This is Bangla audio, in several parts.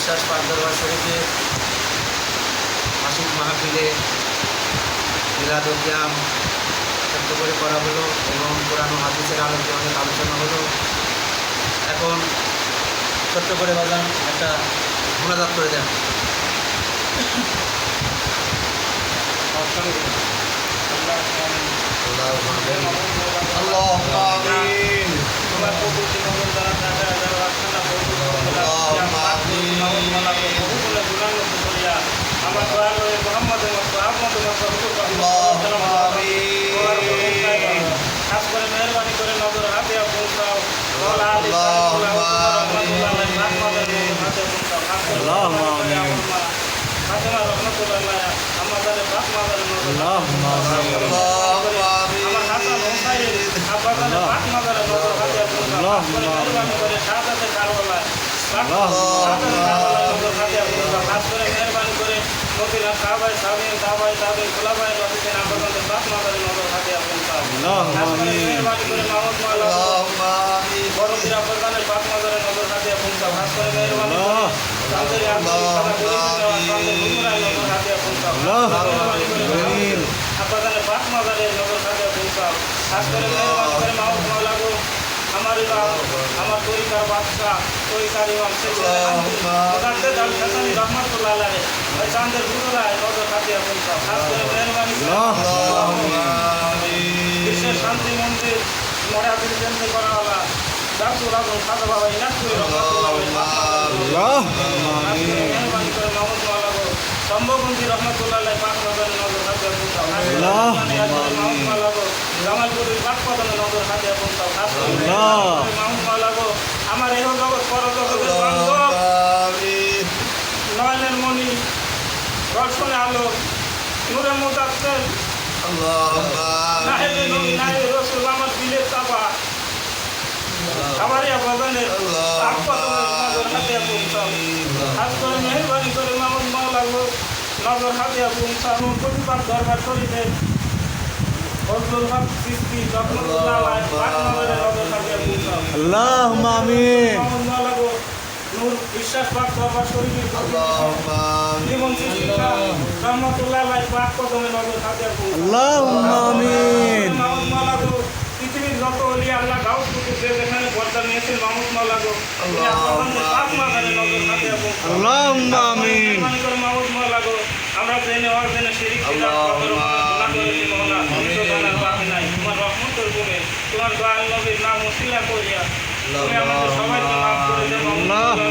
বিশ্বাস পাক দরবার শরীফে মাসিক মাহফিলে মিলাদুল কিয়াম ছোট্ট করে করা হলো এবং কোরআন ও হাদিসের আলোকে অনেক আলোচনা হলো। এখন ছোট্ট করে বাজান একটা মোনাজাত করে দেন। খাস করে মেহরবানি করে নজর হাতে পৌঁছাও। মেহরবানি করে মদিনা সাহাবায়ে সাবিন তাবায়ে তাবিন খুলাফায়ে রাশিদিন আপনাদের পাক মাজারে নজর হাতে পৌঁছাও। মেহরবানি করে মাহমুদ মাওলা বড়দিন আপনাদের পাক মাজারে নজর হাতে পৌঁছাও। খাস করে মেহরবানি করে তাদের নজর হাতে পৌঁছাও। মেহরবানি করে আপনাদের পাক মাজারে নজর হাতে পৌঁছাও। খাস করে মেহরবানি করে মাহমুদ মাওলা গো আমার ইমাম আমার তরিকার বাদশাহ তরিকার ইমাম রহমতুল্লাহ আলাইহি ওই চাঁদের হুজুরায় নজর হাতে পৌঁছাও। খাস করে মেহরবানি করে বিশ্বের শান্তি মন্দির মরাবিল কেন্দ্রে করা হলা দাসুল আজম খাজা বাবা ইনাকুল রহমতুল্লাহ মেহরবানি করে মাহমুদ মাওলা গো সম্ভবন্তি রহমতুল্লাহ আলাইহি পাক মাজারে নজর হাতে পৌঁছাও। মাহমুদ মাওলা গো জামালপুরের পাক পদনে নজর হাতে পৌঁছাও। খাস করে মাহমুদ মাওলা গো আমার এহ জগৎ পর জগতের বান্ধব নয়নের মণি দর্শনে আলো নূরে মুদাচ্ছের নাহেবে নবী নাহেবে রসুল আমার দিলের চাপা আমারিয়া বাজানের পাক পদনে নজর হাতে পৌঁছাও। খাস করে মেহরবানি করে মাহমুদ মাওলা গো নজর হাতে পৌঁছাও। প্রতিপাক দরবার শরীফে ফজলুল হক চিশতি রহমতুল্লাহ আলাইহি পাক মাজারে নজর হাতে পৌঁছাও। আল্লাহুম্মা আমিন। মাহমুদ মাওলা গো নূর বিশ্বাস পাক দরবার শরীফে জীবন চিশতি রহমতুল্লাহ আলাইহি পাক পদমে নজর হাতে পৌঁছাও। আল্লাহুম্মা আমিন। মাহমুদ মাওলা গো পৃথিবীর যত ওলি আল্লাহ গাউস কুতুব যে যেখানে পর্দা নিয়েছেন মাহমুদ মাওলা গো পাক মাজারে নজর হাতে পৌঁছাও। আল্লাহুম্মা আমিন। মেহরবানি করে মাহমুদ মাওলা গো আমরা জেনে অজেনে শিরিক বিদআত গুনাহ করেছি মওলা সংশোধনের বাকি নাই। তোমার রহমতের গুণে তোমার দয়াল নবীর নাম উসিলা করিয়া তুমি আমাদের সবাইকে মাফ করে দাও মাহমুদ মাওলা।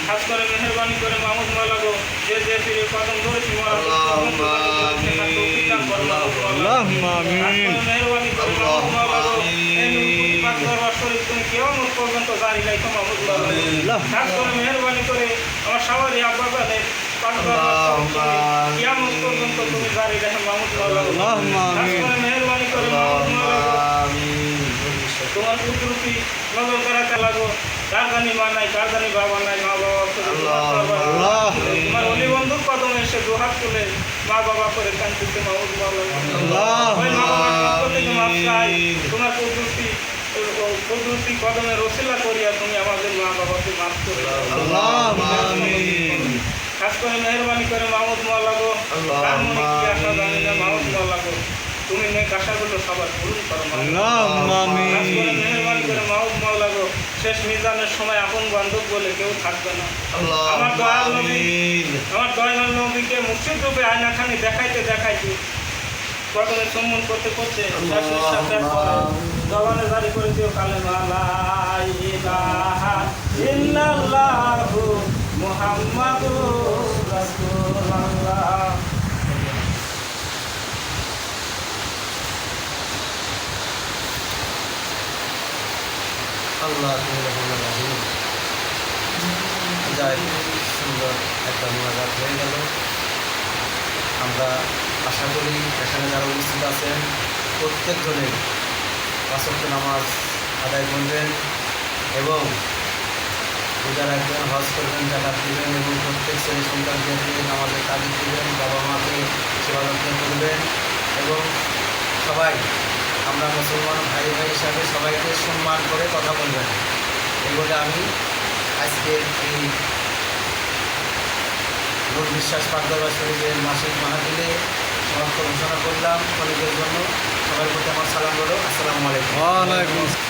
খাস করে মেহরবানি করে মাহমুদ মাওলা গো যে যে পীরের কদম ধরেছি মওলা আল্লাহুম্মা আমিন। মেহরবানি করে মাহমুদ মাওলা গো এই পাক দরবার শরীফ তুমি কিয়ামত পর্যন্ত জারি রাখো মাহমুদ মাওলা। খাস করে মেহরবানি করে আমার সবারই আব্বা জানের পাক দরবার শরীফ কিয়ামত পর্যন্ত তুমি জারি রাখো মাহমুদ মাওলা। আল্লাহুম্মা খাস আমিন। করে মেহরবানি করে মাহমুদ মাওলা তোমার কুদরতি নজর করাতে লাগো। কার জানি মা নাই কার জানি বাবা নাই মা বাবা তোমার অলি বন্ধুর কদমে এসে দুহাত তুলে মা বাবা করে কান্দিতে মাহমুদ মাওলা। ওই মা বাবার থেকে মাফ চাই তোমার কুদরতি কদমে রসিলা করিয়া তুমি আমাদের মা বাবাকে মাফ করে দাও। আল্লাহুম্মা আমিন। খাস করে মেহরবানি করে মাহমুদ মাওলা গো কার মনে কি আশা জানি না মাহমুদ মাওলা গো তুমি নেক আশাগুলো সবার পূরণ করো। আল্লাহুম্মা আমিন। খাস করে মেহরবানি করে মাহমুদ মাওলা গো শেষ মিজানের সময় আপন বান্ধব বলে কেউ থাকবে না। আমার দয়াল নবীকে মুর্শিদ রূপে আয়নাখানি দেখাইতে দেখাইতে কদমে সম্মান করতে করতে জবানে জারি করে দিও কালেমা লা ইলাহা ইল্লাল্লাহু মুহাম্মাদুর রাসূলুল্লাহ। আল্লাহ যাই সুন্দর একটা মোনাজাত হয়ে গেল। আমরা আশা করি এখানে যারা উপস্থিত আছেন প্রত্যেকজনের পাঁচ ওয়াক্ত নামাজ আদায় করবেন এবং রোজা রাখবেন, হজ করবেন, জাকাত দিবেন এবং প্রত্যেক ছেলে সন্তানদেরকে নামাজের তাগিদ দিবেন, বাবা মাকে সেবা যত্ন করবেন এবং সবাই আমরা মুসলমান ভাই ভাই হিসাবে সবাইকে সম্মান করে কথা বলবেন। এই বলে আমি আজকে এই নুরুল বিশ্বাস পাকদরবার শরীফের মাসিক মাহফিলে সমাপ্ত ঘোষণা করলাম অনেকের জন্য। সবার প্রতি আমার সালাম হলো, আসসালামু আলাইকুম। ওয়ালাইকুম